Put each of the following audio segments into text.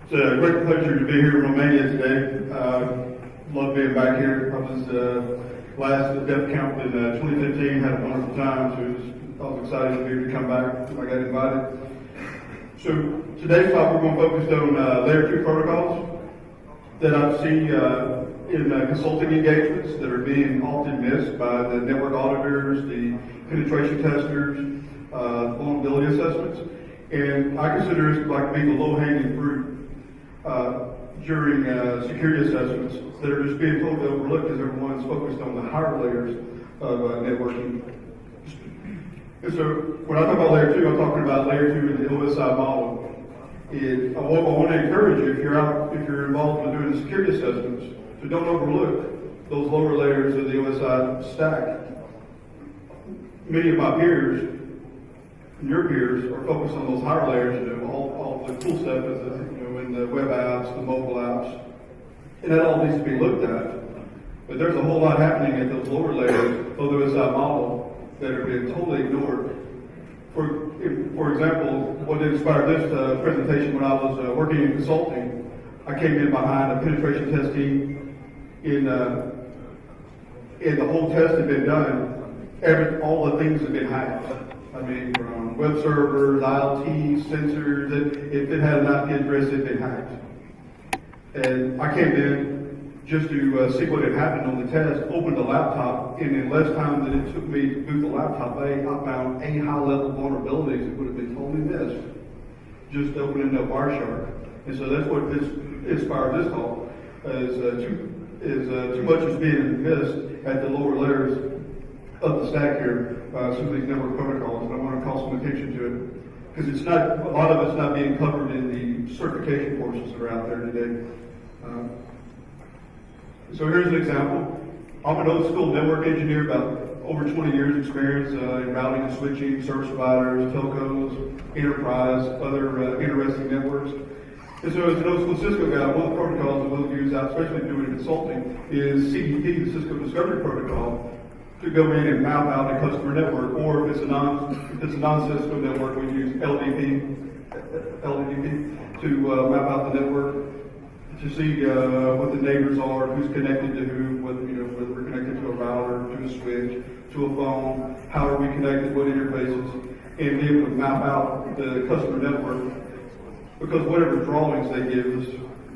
It's a great pleasure to be here in Romania today. Love being back here. I was last at DefCamp in 2015, had a wonderful time, so I was excited to be here to come back. I got invited. So today's talk, we're going to focus on layer 2 protocols that I see in consulting engagements that are being often missed by the network auditors, the penetration testers, vulnerability assessments. And I consider this like being the low-hanging fruit during security assessments that are just being totally overlooked because everyone's focused on the higher layers of networking. And so when I talk about layer 2, I'm talking about layer 2 in the OSI model. I want to encourage you, if you're involved in doing the security assessments, to don't overlook those lower layers of the OSI stack. Many of my peers, and your peers, are focused on those higher layers, all the cool stuff, in the web apps, the mobile apps, and that all needs to be looked at. But there's a whole lot happening at those lower layers of the OSI model that are being totally ignored. For example, what inspired this presentation when I was working in consulting, I came in behind a penetration test team, and the whole test had been done. All the things had been hacked. I mean, from web servers, IoT, sensors, if it had an IP address, it had been hacked. And I came in just to see what had happened on the test, opened the laptop, and in less time than it took me to boot the laptop, I found 8 high-level vulnerabilities that would have been totally missed just opening up Wireshark. And so that's what inspired this talk, too much is being missed at the lower layers of the stack here, some of these network protocols, and I want to call some attention to it because a lot of it's not being covered in the certification courses that are out there today. So here's an example. I'm an old school network engineer, about over 20 years experience in routing and switching, service providers, telcos, enterprise, other interesting networks. And so as an old school Cisco guy, one of the protocols that we'll use out, especially doing consulting, is CDP, the Cisco Discovery Protocol, to go in and map out a customer network, or if it's a non-Cisco network, we use LDP to map out the network to see what the neighbors are, who's connected to who, whether we're connected to a router, to a switch, to a phone, how are we connected, what interfaces, and be able to map out the customer network. Because whatever drawings they give us,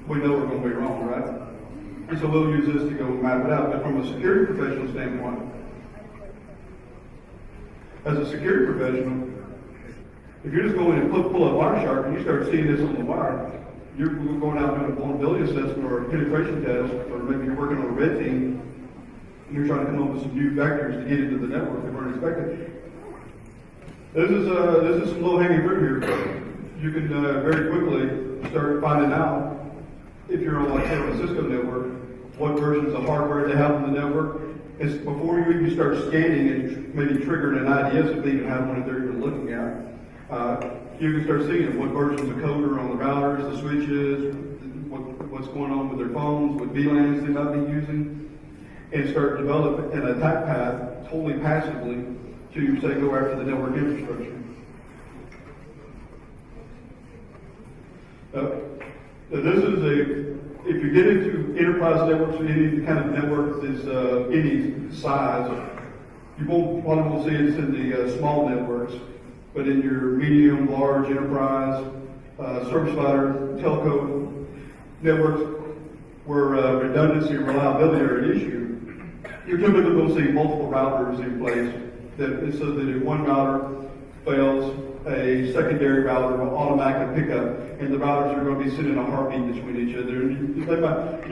we know we're going to be wrong, right? And so we'll use this to go map it out. But from a security professional standpoint, as a security professional, if you're just going and pull up Wireshark and you start seeing this on the wire, you're going out doing a vulnerability assessment or a penetration test, or maybe you're working on a red team, and you're trying to come up with some new vectors to get into the network that weren't expected. This is some low-hanging fruit here. You can very quickly start finding out if you're on, like, say, on a Cisco network, what versions of hardware they have on the network. It's before you even start scanning and maybe triggering an IDS if they even have one that they're even looking at. You can start seeing what versions of code are on the routers, the switches, what's going on with their phones, what VLANs they might be using, and start developing an attack path totally passively to, say, go after the network infrastructure. If you get into enterprise networks or any kind of network that's any size, you probably won't see it in the small networks, but in your medium, large enterprise, service provider, telco networks, where redundancy and reliability are an issue, you're typically going to see multiple routers in place so that if one router fails, a secondary router will automatically pick up, and the routers are going to be sitting in a heartbeat between each other. And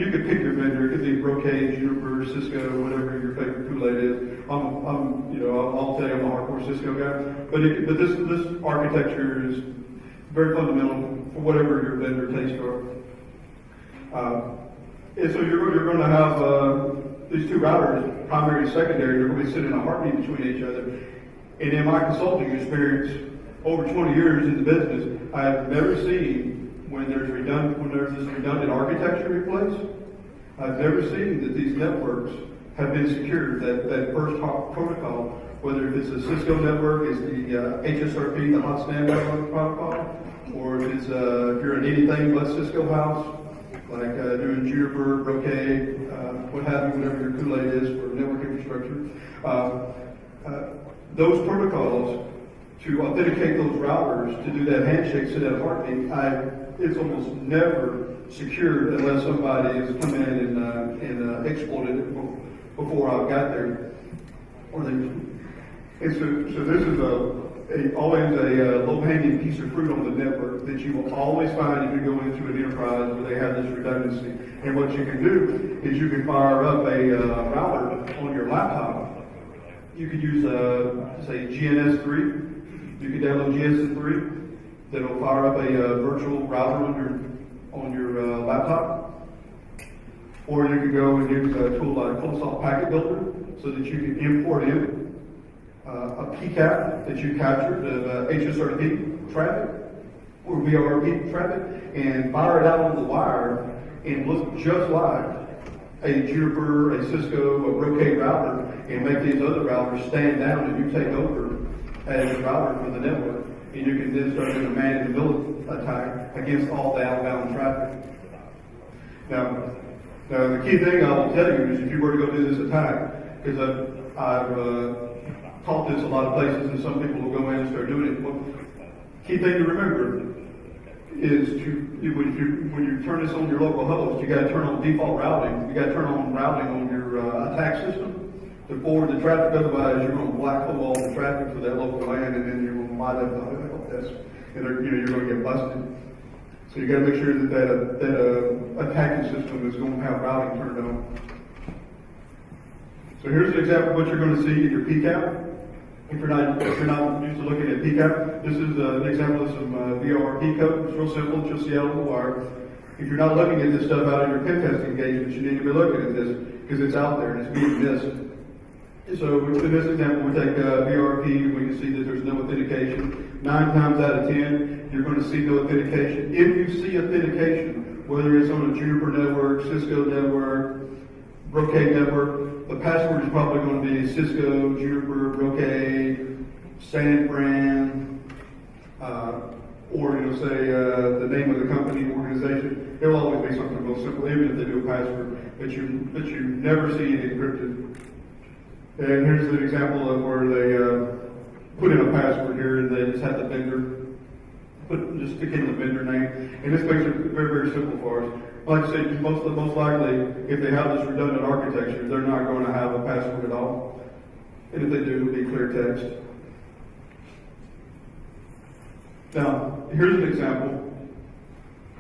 you could pick your vendor. It could be Brocade, Juniper, Cisco, whatever your favorite Kool-Aid is. I'll tell you I'm a hardcore Cisco guy. But this architecture is very fundamental for whatever your vendor tastes are. And so you're going to have these two routers, primary and secondary. They're going to be sitting in a heartbeat between each other. And in my consulting experience, over 20 years in the business, I have never seen when there's this redundant architecture in place, I've never seen that these networks have been secured. That first protocol, whether it's a Cisco network, it's the HSRP, the hot standby protocol, or if it's if you're in anything but Cisco house, like doing Juniper, Brocade, what have you, whatever your Kool-Aid is for network infrastructure, those protocols to authenticate those routers, to do that handshake, so that heartbeat, it's almost never secured unless somebody has come in and exploited it before I got there. And so this is always a low-hanging piece of fruit on the network that you will always find if you go into an enterprise where they have this redundancy. And what you can do is you can fire up a router on your laptop. You could use, say, GNS3. You could download GNS3 that'll fire up a virtual router on your laptop. Or you could go and use a tool like Colossal Packet Builder so that you can import in a PCAP that you captured of HSRP traffic or VRP traffic and fire it out on the wire and look just like a Juniper, a Cisco, a Brocade router and make these other routers stand down and you take over as a router for the network. And you can then start doing a man-in-the-middle attack against all the outbound traffic. Now, the key thing I will tell you is if you were to go do this attack, because I've taught this a lot of places and some people will go in and start doing it. Well, key thing to remember is when you turn this on your local host, you got to turn on default routing. You got to turn on routing on your attack system to forward the traffic. Otherwise, you're going to black hole all the traffic for that local LAN, and then you're going to light up the help desk, and you're going to get busted. So you got to make sure that attacking system is going to have routing turned on. So here's an example of what you're going to see in your PCAP. If you're not used to looking at PCAP, this is an example of some VRP code. It's real simple. You'll see out on the wire. If you're not looking at this stuff out in your pen testing engagements, you need to be looking at this because it's out there and it's being missed. So in this example, we take VRP and we can see that there's no authentication. 9 times out of 10, you're going to see no authentication. If you see authentication, whether it's on a Juniper network, Cisco network, Brocade network, the password is probably going to be Cisco, Juniper, Brocade, San Fran, or say the name of the company, organization. It'll always be something real simple, even if they do a password, but you never see it encrypted. And here's an example of where they put in a password here, and they just have the vendor just stick in the vendor name, and this makes it very, very simple for us. Like I said, most likely, if they have this redundant architecture, they're not going to have a password at all. And if they do, it'll be clear text. Now, here's an example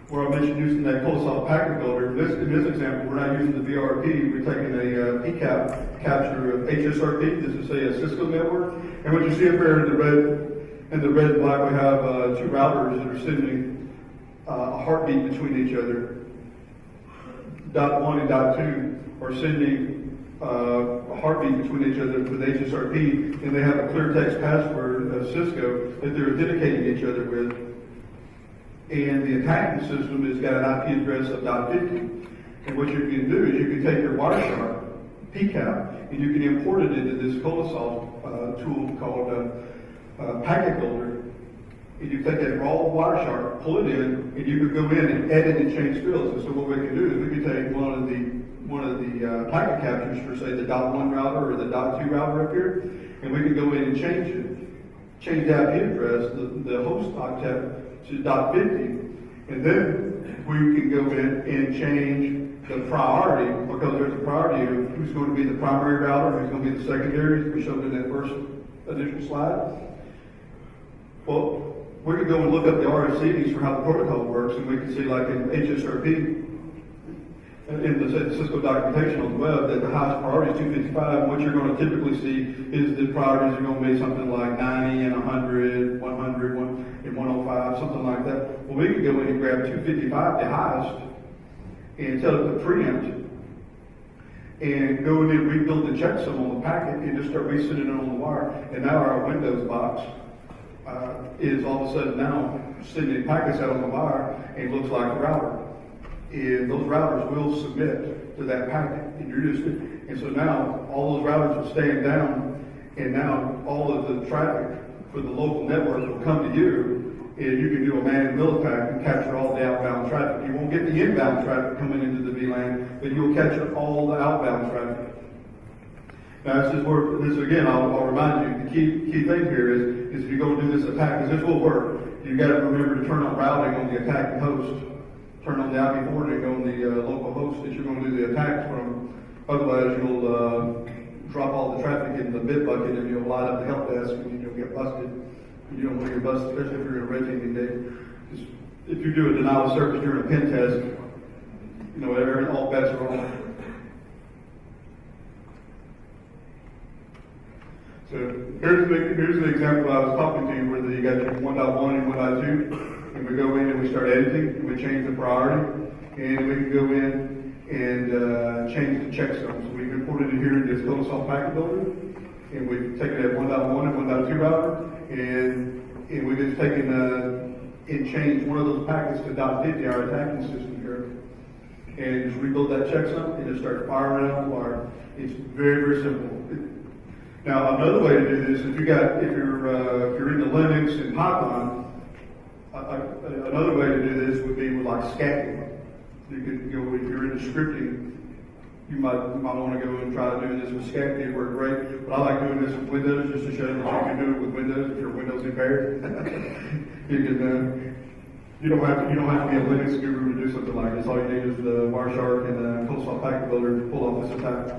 where I mentioned using that Colossal Packet Builder. In this example, we're not using the VRP. We're taking a PCAP capture of HSRP. This is, say, a Cisco network. And what you see up here in the red and black, we have 2 routers that are sending a heartbeat between each other. Dot 1 and dot 2 are sending a heartbeat between each other with HSRP, and they have a clear text password of Cisco that they're authenticating each other with. And the attacking system has got an IP address of .50. And what you can do is you can take your Wireshark PCAP and you can import it into this Colossal tool called Packet Builder. And you take that raw Wireshark, pull it in, and you can go in and edit and change fields. And so what we can do is we can take one of the packet captures for, say, the .1 router or the .2 router up here, and we can go in and change it. Change that IP address, the host octet, to .50, and then we can go in and change the priority, because there's a priority of who's going to be the primary router, who's going to be the secondary, as we showed in that first initial slide. Well, we could go and look up the RFCs for how the protocol works, and we can see, like in HSRP, in the Cisco documentation on the web, that the highest priority is 255. And what you're going to typically see is the priorities are going to be something like 90 and 100, 100, and 105, something like that. Well, we could go in and grab 255, the highest, and tell it to preempt, and go in and rebuild the checksum on the packet, and just start resending it on the wire. And now our Windows box is all of a sudden now sending packets out on the wire, and it looks like a router. And those routers will submit to that packet, and so now all those routers will stand down, and now all of the traffic for the local network will come to you, and you can do a man-in-the-middle attack and capture all the outbound traffic. You won't get the inbound traffic coming into the VLAN, but you'll capture all the outbound traffic. Now, this again, I'll remind you, the key thing here is if you go do this attack, because this will work, you've got to remember to turn on routing on the attacking host. Turn on the IP forwarding on the local host that you're going to do the attacks from. Otherwise, you'll drop all the traffic in the bit bucket and you'll light up the help desk and you'll get busted. You don't want to get busted, especially if you're in a red teaming day. If you do a denial of service during a pen test, you know, all bets are on. So here's the example I was talking to you where you got your 1.1 and 1.2, and we go in and we start editing, and we change the priority, and we can go in and change the checksum. So we've imported it here in this Total Packet Builder, and we've taken that 1.1 and 1.2 router, and we've just taken and changed one of those packets to .50, our attacking system here, and just rebuild that checksum and just start firing out the wire. It's very, very simple. Now, another way to do this, if you're into Linux and Python, another way to do this would be with like scattering. You could go, if you're into scripting, you might want to go and try doing this with scattering. It worked great, but I like doing this with Windows just to show you that you can do it with Windows if you're Windows impaired. You don't have to be a Linux guru to do something like this. All you need is the Wireshark and Total Packet Builder to pull off this attack.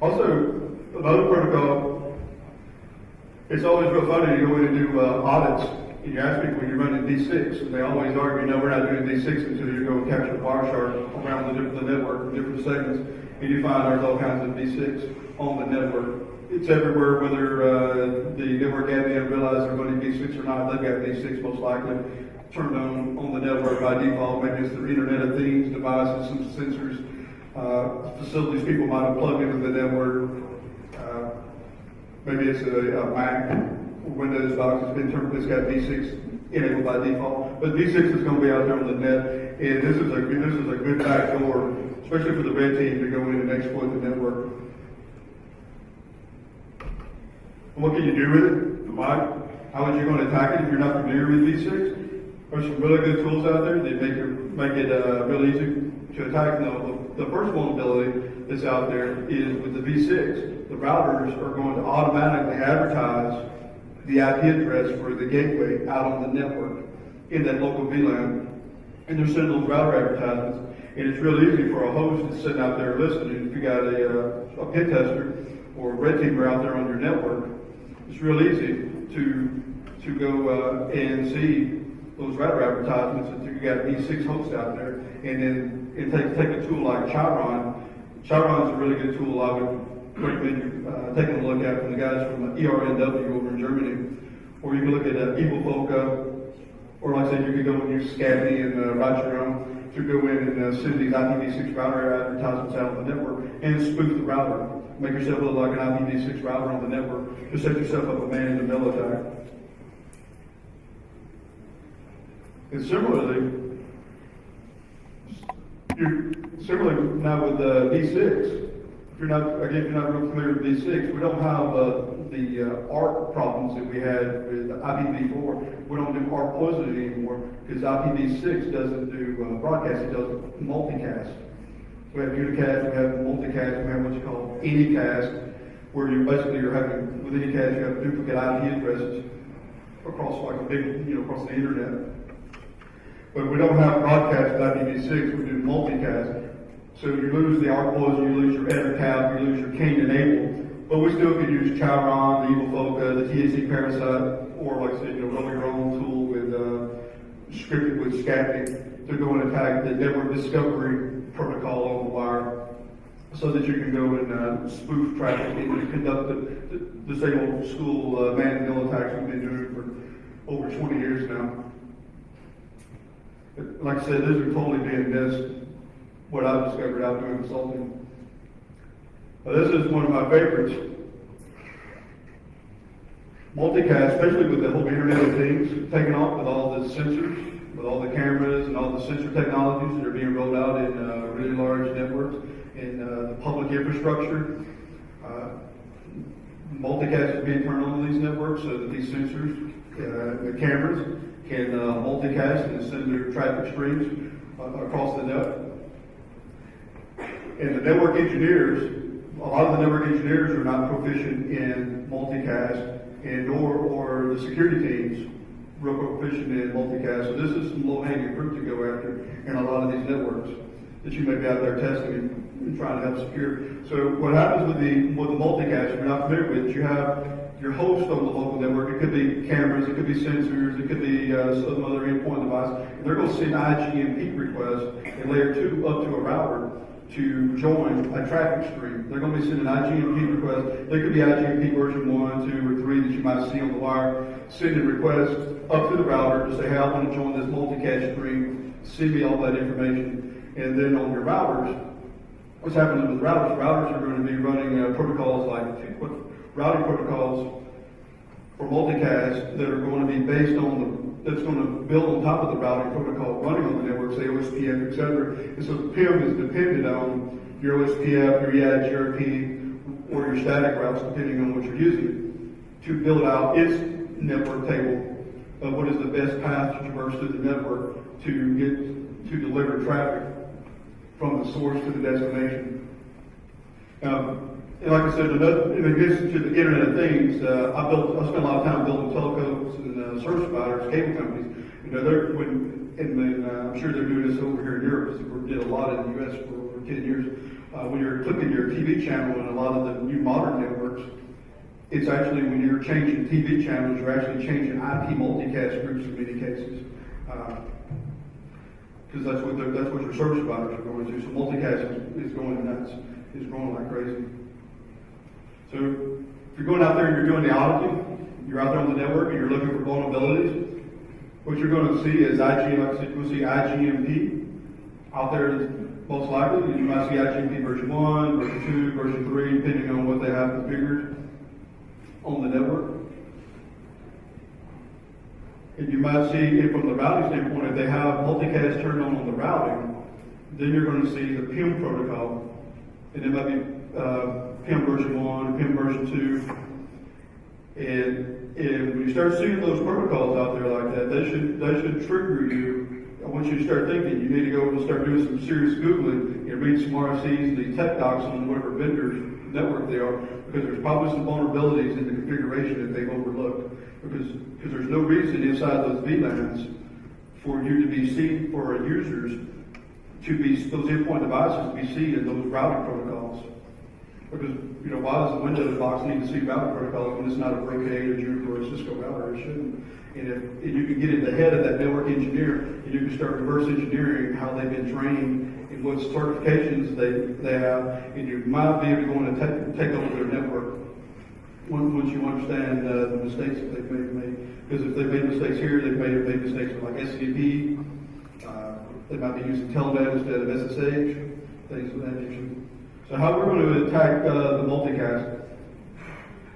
Also, another protocol, it's always real funny to go in and do audits, and you ask people, you're running D6, and they always argue, no, we're not doing D6 until you go and capture the Wireshark around the network, different segments, and you find there's all kinds of D6 on the network. It's everywhere, whether the network admin realizes they're running D6 or not, they've got D6 most likely turned on the network by default. Maybe it's their Internet of Things devices, some sensors. Facilities people might have plugged into the network. Maybe it's a Mac or Windows box it's got D6 enabled by default. But D6 is going to be out there on the net, and this is a good backdoor, especially for the red team to go in and exploit the network. What can you do with it? How are you going to attack it if you're not familiar with D6? There's some really good tools out there that make it real easy to attack. The first vulnerability that's out there is with the V6. The routers are going to automatically advertise the IP address for the gateway out on the network in that local VLAN, and they're sending those router advertisements. And it's real easy for a host that's sitting out there listening. If you got a pen tester or a red teamer out there on your network, it's real easy to go and see those router advertisements that you got V6 hosts out there, and then take a tool like Chiron. Chiron's a really good tool I would recommend you taking a look at from the guys from ERNW over in Germany. Or you can look at infosec, or like I said, you could go and use Scabby and write your own to go in and send these IPv6 router advertisements out on the network and spoof the router. Make yourself look like an IPv6 router on the network to set yourself up a man-in-the-middle attack. And similarly now with V6, if you're not real familiar with V6, we don't have the ARP problems that we had with IPv4. We don't do ARP poisoning anymore because IPv6 doesn't do broadcast, it does multicast. We have unicast, we have multicast, we have what you call anycast, where you're having, with anycast you have duplicate IP addresses across like a big, across the internet. But we don't have broadcast with IPv6, we do multicast. So you lose the ARP poison, you lose your EtherCap, you lose your Cane enable. But we still could use Chiron, the Evilfoca, the THC Parasite, or like I said, run your own tool with scripted with scattering to go and attack the network discovery protocol over the wire, so that you can go and spoof traffic and conduct the same old school man-in-the-middle attacks we've been doing for over 20 years now. Like I said, these are totally being missed, what I've discovered out doing consulting. This is one of my favorites. Multicast, especially with the whole Internet of Things taking off with all the sensors, with all the cameras and all the sensor technologies that are being rolled out in really large networks, in the public infrastructure. multicast is being turned on these networks so that these sensors, the cameras, can multicast and send their traffic streams across the net. And the network engineers, a lot of the network engineers are not proficient in multicast, and or the security teams real proficient in multicast. So this is some low-hanging fruit to go after in a lot of these networks that you may be out there testing and trying to help secure. So what happens with the multicast, if you're not familiar with, you have your host on the local network. It could be cameras, it could be sensors, it could be some other endpoint device. And they're going to send IGMP requests in layer 2 up to a router to join a traffic stream. They're going to be sending IGMP requests. They could be IGMP version 1, 2, or 3 that you might see on the wire, sending requests up to the router to say, hey, I want to join this multicast stream, send me all that information. And then on your routers, what's happening with routers? Routers are going to be running protocols like routing protocols for multicast that are going to be based on that's going to build on top of the routing protocol running on the network, say OSPF, etc. And so PIM is dependent on your OSPF, your EIGRP, or your static routes, depending on what you're using, to build out its network table of what is the best path to traverse through the network to deliver traffic from the source to the destination. And like I said, in addition to the Internet of Things, I spent a lot of time building telecoms and service providers, cable companies. You know, I'm sure they're doing this over here in Europe, because we did a lot in the U.S. for over 10 years. When you're clicking your TV channel in a lot of the new modern networks, it's actually when you're changing TV channels, you're actually changing IP multicast groups in many cases. Because that's what your service providers are going to. So multicast is going nuts, is growing like crazy. So if you're going out there and you're doing the auditing, you're out there on the network and you're looking for vulnerabilities, what you're going to see is you'll see IGMP out there most likely. You might see IGMP version 1, version 2, version 3, depending on what they have configured on the network. And you might see, from the routing standpoint, if they have multicast turned on the routing, then you're going to see the PIM protocol. And it might be PIM version 1, PIM version 2. And when you start seeing those protocols out there like that, they should trigger you. Once you start thinking, you need to go and start doing some serious Googling and read some RFCs, the tech docs on whatever vendor's network they are, because there's probably some vulnerabilities in the configuration that they've overlooked. Because there's no reason inside those VLANs for you to be seen, for our users to be, those endpoint devices to be seen in those routing protocols. Because, you know, why does the Windows box need to see routing protocols when it's not a Brocade, a Juniper, or a Cisco router? It shouldn't. And if you can get in the head of that network engineer, and you can start reverse engineering how they've been trained and what certifications they have, and you might be able to go in and take over their network once you understand the mistakes that they've made. Because if they've made mistakes here, they've made mistakes with like SCP. They might be using Telnet instead of SSH, things of that nature. So how we're going to attack the multicast?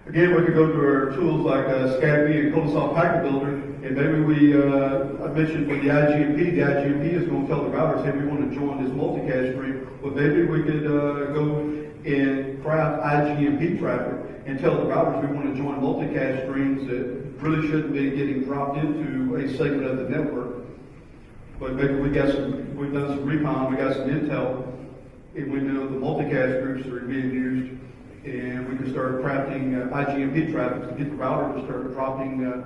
Again, we could go to our tools like SCADB and Codasoft Packet Builder, and maybe I mentioned with the IGMP is going to tell the routers, hey, we want to join this multicast stream. Well, maybe we could go and craft IGMP traffic and tell the routers we want to join multicast streams that really shouldn't be getting dropped into a segment of the network. But maybe we've done some recon, we got some intel, and we know the multicast groups that are being used, and we can start crafting IGMP traffic to get the router to start dropping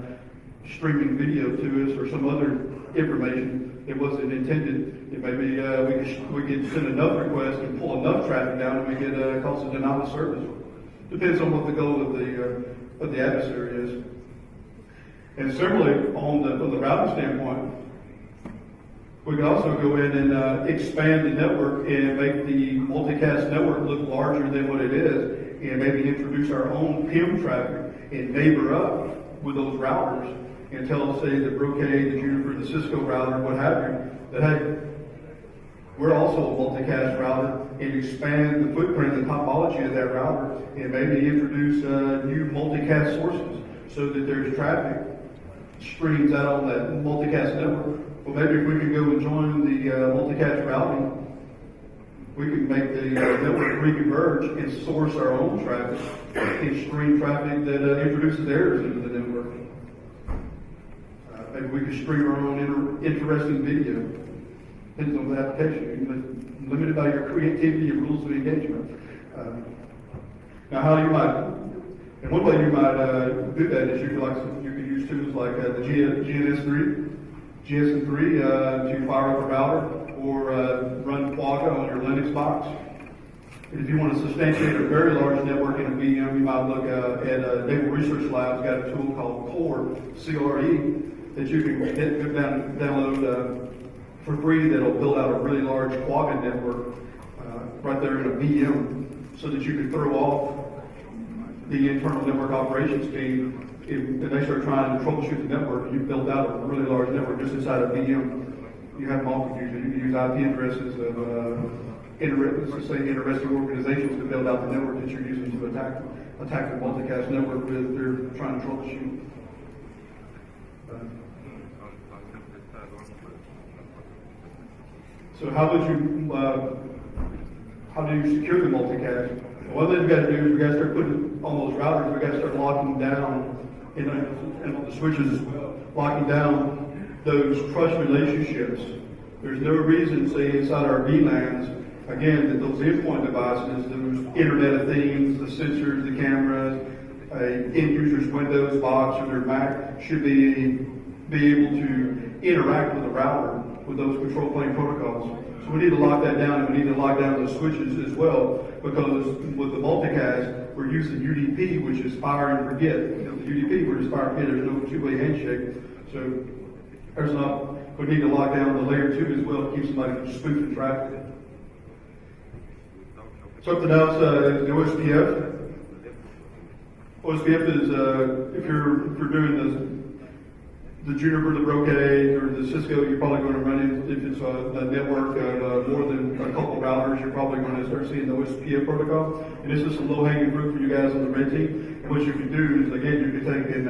streaming video to us or some other information that wasn't intended. And maybe we could send enough requests and pull enough traffic down, and we get cause a denial of service. Depends on what the goal of the adversary is. And similarly, on the routing standpoint, we can also go in and expand the network and make the multicast network look larger than what it is, and maybe introduce our own PIM traffic and neighbor up with those routers and tell, say, the Brocade, the Juniper, the Cisco router, what have you, that, hey, we're also a multicast router, and expand the footprint and the topology of that router, and maybe introduce new multicast sources so that there's traffic streams out on that multicast network. Well, maybe if we could go and join the multicast routing We can make the network reconverge and source our own traffic and stream traffic that introduces errors into the network. Maybe we can stream our own interesting video. Depends on the application. You're limited by your creativity and rules of engagement. Now, how you might, and one way you might do that is you could use tools like the GNS3 to fire up a router, or run Quagga on your Linux box. And if you want to substantiate a very large network in a VM, you might look at Naval Research Lab's got a tool called Core, C-R-E, that you can download for free that'll build out a really large Quagga network right there in a VM, so that you can throw off the internal network operations team. If they start trying to troubleshoot the network, you've built out a really large network just inside a VM. You have multitudes. You can use IP addresses of interesting organizations to build out the network that you're using to attack the multicast network that they're trying to troubleshoot. So how do you secure the multicast? One thing we got to do is we got to start putting on those routers. We got to start locking down and on the switches as well, locking down those trust relationships. There's no reason, say, inside our VLANs, again, that those endpoint devices, those Internet of Things, the sensors, the cameras, end user's Windows box or their Mac should be able to interact with the router with those control plane protocols. So we need to lock that down, and we need to lock down those switches as well, because with the multicast, we're using UDP, which is fire and forget. The UDP, we're just fire and forget. There's no two-way handshake. So we need to lock down the layer 2 as well to keep somebody from spoofing traffic. Something else is the OSPF. OSPF is if you're doing the Juniper, the Brocade, or the Cisco, you're probably going to run in, if it's a network of more than a couple routers, you're probably going to start seeing the OSPF protocol. And this is some low-hanging fruit for you guys on the red team. And what you can do is, again, you can take and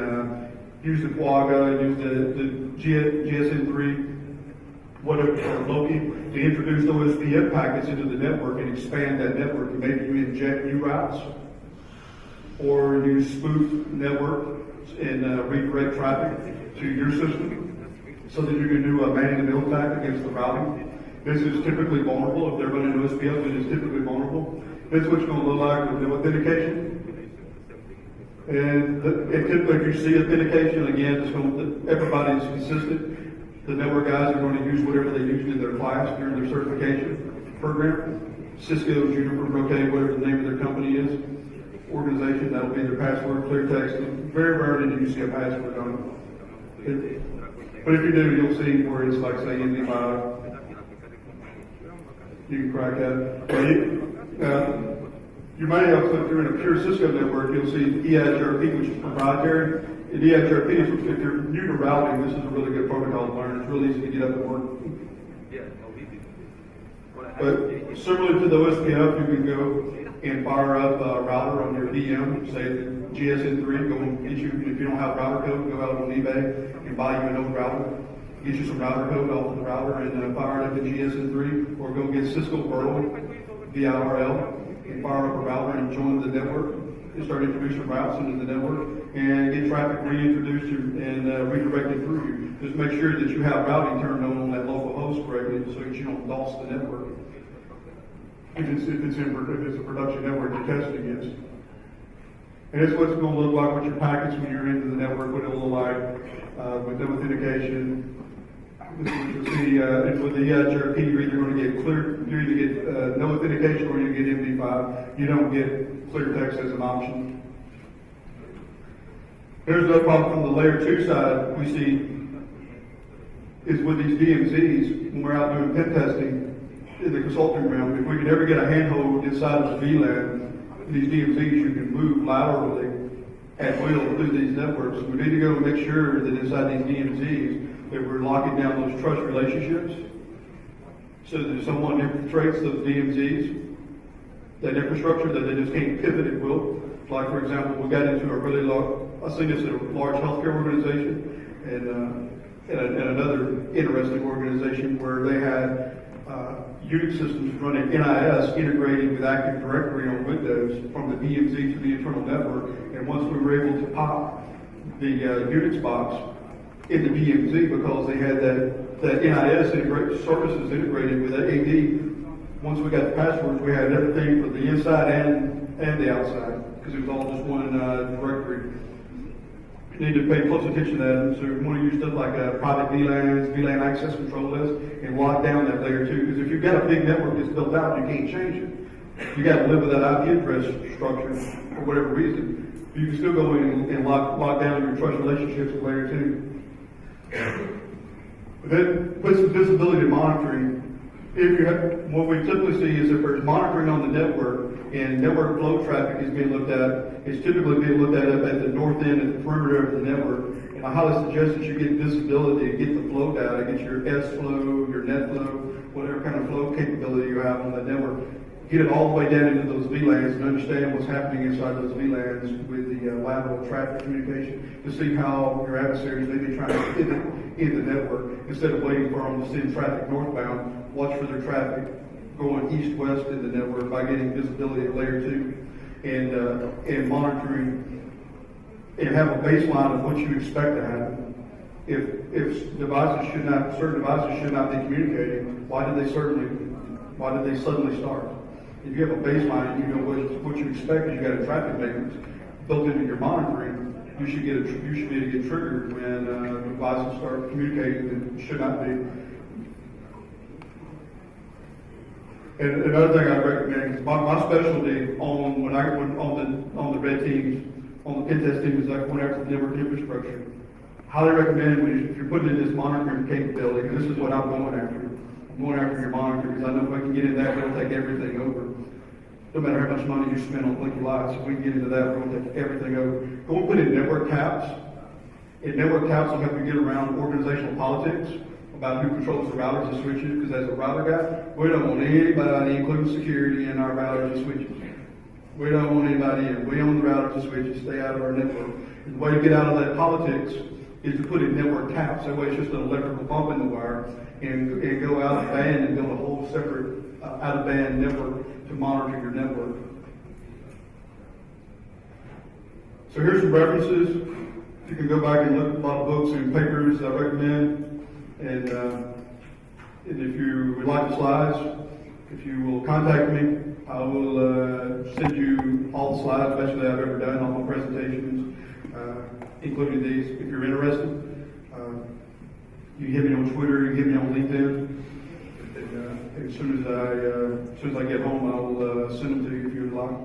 use the Quagga, use the GSN3, whatever, Loki, to introduce OSPF packets into the network and expand that network. And maybe you inject new routes, or you spoof network and redirect traffic to your system, so that you can do a man-in-the-middle attack against the routing. This is typically vulnerable. If they're running OSPF, it is typically vulnerable. This is what it's going to look like with no authentication. And typically, if you see authentication, again, everybody's consistent. The network guys are going to use whatever they used in their class during their certification program. Cisco, Juniper, Brocade, whatever the name of their company is, organization, that'll be their password, clear text. Very rarely do you see a password on it. But if you do, you'll see where it's like, say, MD5. You can crack that. You may also, if you're in a pure Cisco network, you'll see EIGRP, which is proprietary. And EIGRP, if you're new to routing, this is a really good protocol to learn. It's really easy to get up and work. But similar to the OSPF, you can go and fire up a router on your VM, say the GSN3, go and get you, if you don't have router code, go out on eBay and buy you an old router. Get you some router code off of the router and fire it up in GSN3, or go get Cisco Pearl VIRL and fire up a router and join the network and start introducing routes into the network and get traffic reintroduced and redirected through you. Just make sure that you have routing turned on that local host correctly so that you don't DOS the network. If it's a production network you're testing it. And that's what it's going to look like with your packets when you're into the network, what it'll look like with no authentication. This is what you'll see, and with the EIGRP, you're either going to get no authentication, or you get MD5. You don't get clear text as an option. Here's the problem from the layer 2 side we see is with these DMZs, when we're out doing pen testing in the consulting realm, if we can ever get a handhold inside of the VLAN, these DMZs, you can move laterally at will through these networks. We need to go and make sure that inside these DMZs that we're locking down those trust relationships, so that if someone infiltrates those DMZs, that infrastructure, that they just can't pivot at will. Like, for example, we got into a really I seen this at a large healthcare organization and another interesting organization where they had Unix systems running NIS integrating with Active Directory on Windows from the BMZ to the internal network. And once we were able to pop the Unix box in the BMZ because they had that NIS services integrated with that AD, once we got the passwords, we had everything for the inside and the outside because it was all just one directory. You need to pay close attention to that. So you want to use stuff like private VLANs, VLAN access control list, and lock down that layer too. Because if you've got a big network that's built out, you can't change it. You got to live with that IP address structure for whatever reason. You can still go in and lock down your trust relationships with layer 2. But then put some visibility monitoring. If you have, what we typically see is if there's monitoring on the network and network flow traffic is being looked at, it's typically being looked at up at the north end, at the perimeter of the network. And I highly suggest that you get visibility, get the flow data, get your S flow, your net flow, whatever kind of flow capability you have on the network. Get it all the way down into those VLANs and understand what's happening inside those VLANs with the lateral traffic communication to see how your adversaries may be trying to pivot in the network. Instead of waiting for them to send traffic northbound, watch for their traffic going east-west in the network by getting visibility at layer 2 and monitoring and have a baseline of what you expect to happen. If certain devices should not be communicating, why did they suddenly start? If you have a baseline and you know what you expect, and you got a traffic maintenance built into your monitoring, you should be able to get triggered when devices start communicating that should not be. And another thing I recommend, my specialty on the red teams, on the pen test team, is like going after the network infrastructure. Highly recommend if you're putting in this monitoring capability, and this is what I'm going after. I'm going after your monitor because I know if I can get in that, it'll take everything over. No matter how much money you spend on blinking lights, if we can get into that, we're going to take everything over. Go and put in network taps. And network taps will help you get around organizational politics about who controls the routers and switches, because as a router guy, we don't want anybody, including security, in our routers and switches. We don't want anybody in. We own the routers and switches. Stay out of our network. And the way to get out of that politics is to put in network taps. That way it's just an electrical bump in the wire and go out of band and build a whole separate out of band network to monitor your network. So here's some references. You can go back and look at a lot of books and papers I recommend. And if you would like the slides, if you will contact me, I will send you all the slides basically I've ever done, all my presentations, including these. If you're interested, you hit me on Twitter, you hit me on LinkedIn. And as soon as I get home, I will send them to you if you would like.